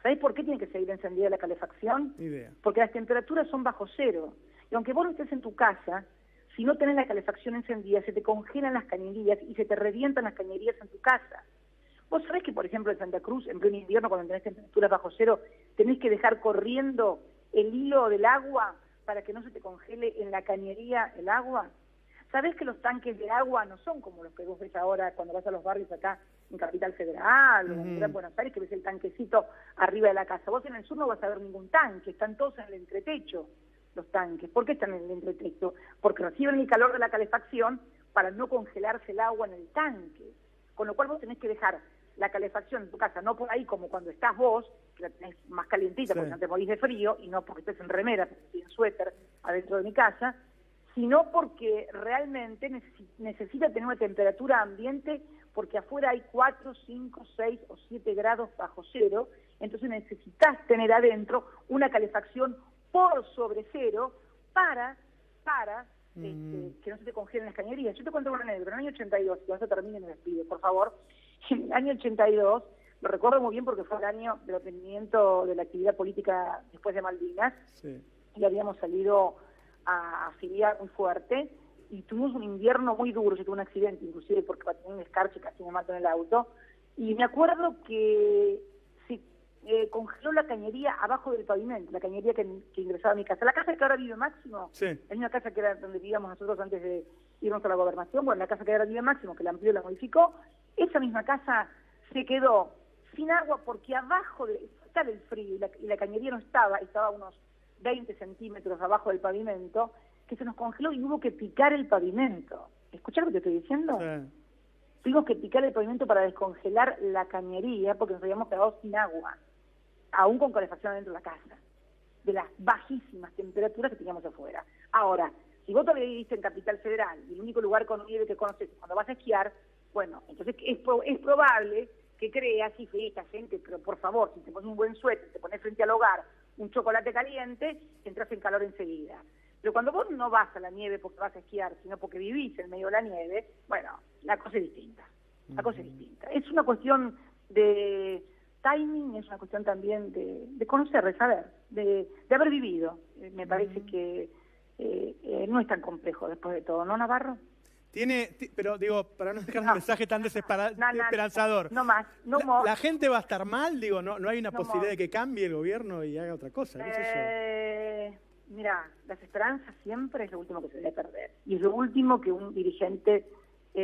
¿Sabés por qué tiene que seguir encendida la calefacción? Idea. Porque las temperaturas son bajo cero. Y aunque vos no estés en tu casa, si no tenés la calefacción encendida, se te congelan las cañerías y se te revientan las cañerías en tu casa. Vos sabés que, por ejemplo, en Santa Cruz, en pleno invierno, cuando tenés temperaturas bajo cero, tenés que dejar corriendo el hilo del agua para que no se te congele en la cañería el agua. ¿Sabés que los tanques de agua no son como los que vos ves ahora cuando vas a los barrios acá en Capital Federal o en Gran Buenos Aires, que ves el tanquecito arriba de la casa? Vos en el sur no vas a ver ningún tanque, están todos en el entretecho los tanques. ¿Por qué están en el entretecho? Porque reciben el calor de la calefacción para no congelarse el agua en el tanque. Con lo cual vos tenés que dejar la calefacción en tu casa, no por ahí como cuando estás vos, que la tenés más calientita porque no te morís de frío, y no porque estés en remera, porque estoy en suéter adentro de mi casa, sino porque realmente necesita tener una temperatura ambiente, porque afuera hay 4, 5, 6 o 7 grados bajo cero, entonces necesitas tener adentro una calefacción por sobre cero para que no se te congelen las cañerías. Yo te cuento una anécdota. En el año 82, y esto termine y me despido, por favor. En el año 82, lo recuerdo muy bien porque fue el año del obtenimiento de la actividad política después de Malvinas, y habíamos salido a afiliar muy fuerte, y tuvimos un invierno muy duro. Yo tuve un accidente, inclusive porque tenía un escarche, casi me mato en el auto, y me acuerdo que congeló la cañería abajo del pavimento, la cañería que ingresaba a mi casa. La casa que ahora vive Máximo, es una casa que era donde vivíamos nosotros antes de irnos a la gobernación. Bueno, la casa que ahora vive Máximo, que la amplió y la modificó, esa misma casa se quedó sin agua porque abajo está del frío y la cañería no estaba a unos 20 centímetros abajo del pavimento, que se nos congeló y hubo que picar el pavimento. ¿Escuchás lo que te estoy diciendo? Tuvimos que picar el pavimento para descongelar la cañería porque nos habíamos quedado sin agua, aún con calefacción dentro de la casa, de las bajísimas temperaturas que teníamos afuera. Ahora, si vos todavía viviste en Capital Federal y el único lugar con nieve que conoces es cuando vas a esquiar, bueno, entonces es probable que creas, y esta gente, pero por favor, si te pones un buen suéter, te pones frente al hogar un chocolate caliente, entras en calor enseguida. Pero cuando vos no vas a la nieve porque vas a esquiar, sino porque vivís en medio de la nieve, bueno, la cosa es distinta. La cosa es distinta. Es una cuestión de timing, es una cuestión también de conocer, de saber, de haber vivido. Me parece que no es tan complejo después de todo, ¿no, Navarro? Pero digo, para no dejar un mensaje tan desesperanzador. No más. La gente va a estar mal, digo, no hay una posibilidad de que cambie el gobierno y haga otra cosa, ¿qué es eso? Mira, las esperanzas siempre es lo último que se debe perder. Y es lo último que un dirigente,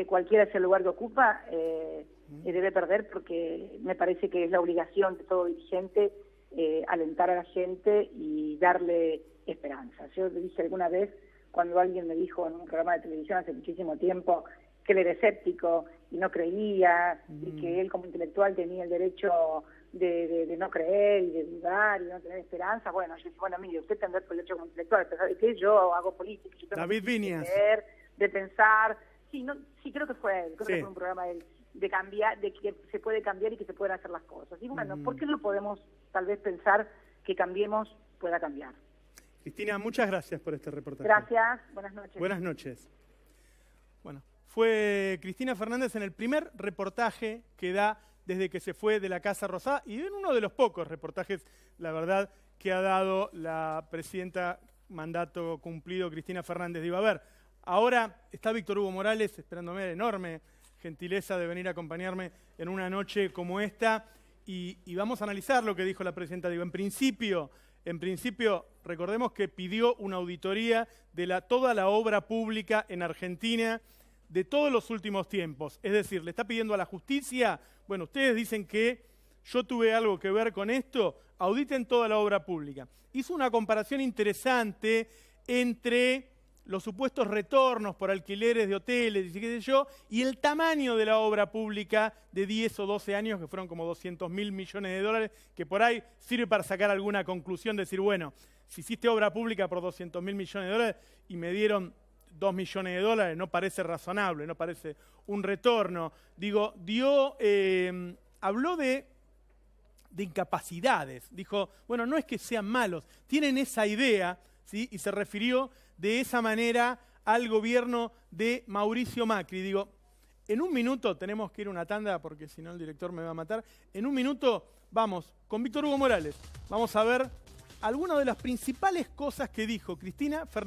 cualquiera sea el lugar que ocupa, debe perder, porque me parece que es la obligación de todo dirigente alentar a la gente y darle esperanza. Yo le dije alguna vez, cuando alguien me dijo en un programa de televisión hace muchísimo tiempo que él era escéptico y no creía, y que él como intelectual tenía el derecho de no creer y de dudar y no tener esperanza. Bueno, yo dije, bueno, mire, usted tendrá el derecho como intelectual, pero ¿sabe qué? Yo hago política, yo tengo David de Viñas. creer, de pensar. Sí, creo que fue él, creo Sí. que fue un programa de cambiar, de que se puede cambiar y que se pueden hacer las cosas. Y bueno, ¿por qué no podemos tal vez pensar que cambiemos pueda cambiar? Cristina, muchas gracias por este reportaje. Gracias, buenas noches. Buenas noches. Bueno, fue Cristina Fernández en el primer reportaje que da desde que se fue de la Casa Rosada y en uno de los pocos reportajes, la verdad, que ha dado la presidenta mandato cumplido Cristina Fernández. Digo, a ver, ahora está Víctor Hugo Morales esperándome, enorme gentileza de venir a acompañarme en una noche como esta y vamos a analizar lo que dijo la presidenta. Digo, en principio, recordemos que pidió una auditoría de toda la obra pública en Argentina de todos los últimos tiempos. Es decir, le está pidiendo a la justicia, bueno, ustedes dicen que yo tuve algo que ver con esto, auditen toda la obra pública. Hizo una comparación interesante entre los supuestos retornos por alquileres de hoteles y qué sé yo, y el tamaño de la obra pública de 10 o 12 años, que fueron como 200.000 millones de dólares, que por ahí sirve para sacar alguna conclusión, decir, bueno, si hiciste obra pública por 200.000 millones de dólares y me dieron 2 millones de dólares, no parece razonable, no parece un retorno. Digo, habló de incapacidades, dijo, bueno, no es que sean malos, tienen esa idea, ¿sí? Y se refirió de esa manera al gobierno de Mauricio Macri. Digo, en un minuto tenemos que ir a una tanda porque si no el director me va a matar. En un minuto vamos con Víctor Hugo Morales. Vamos a ver algunas de las principales cosas que dijo Cristina Fernández.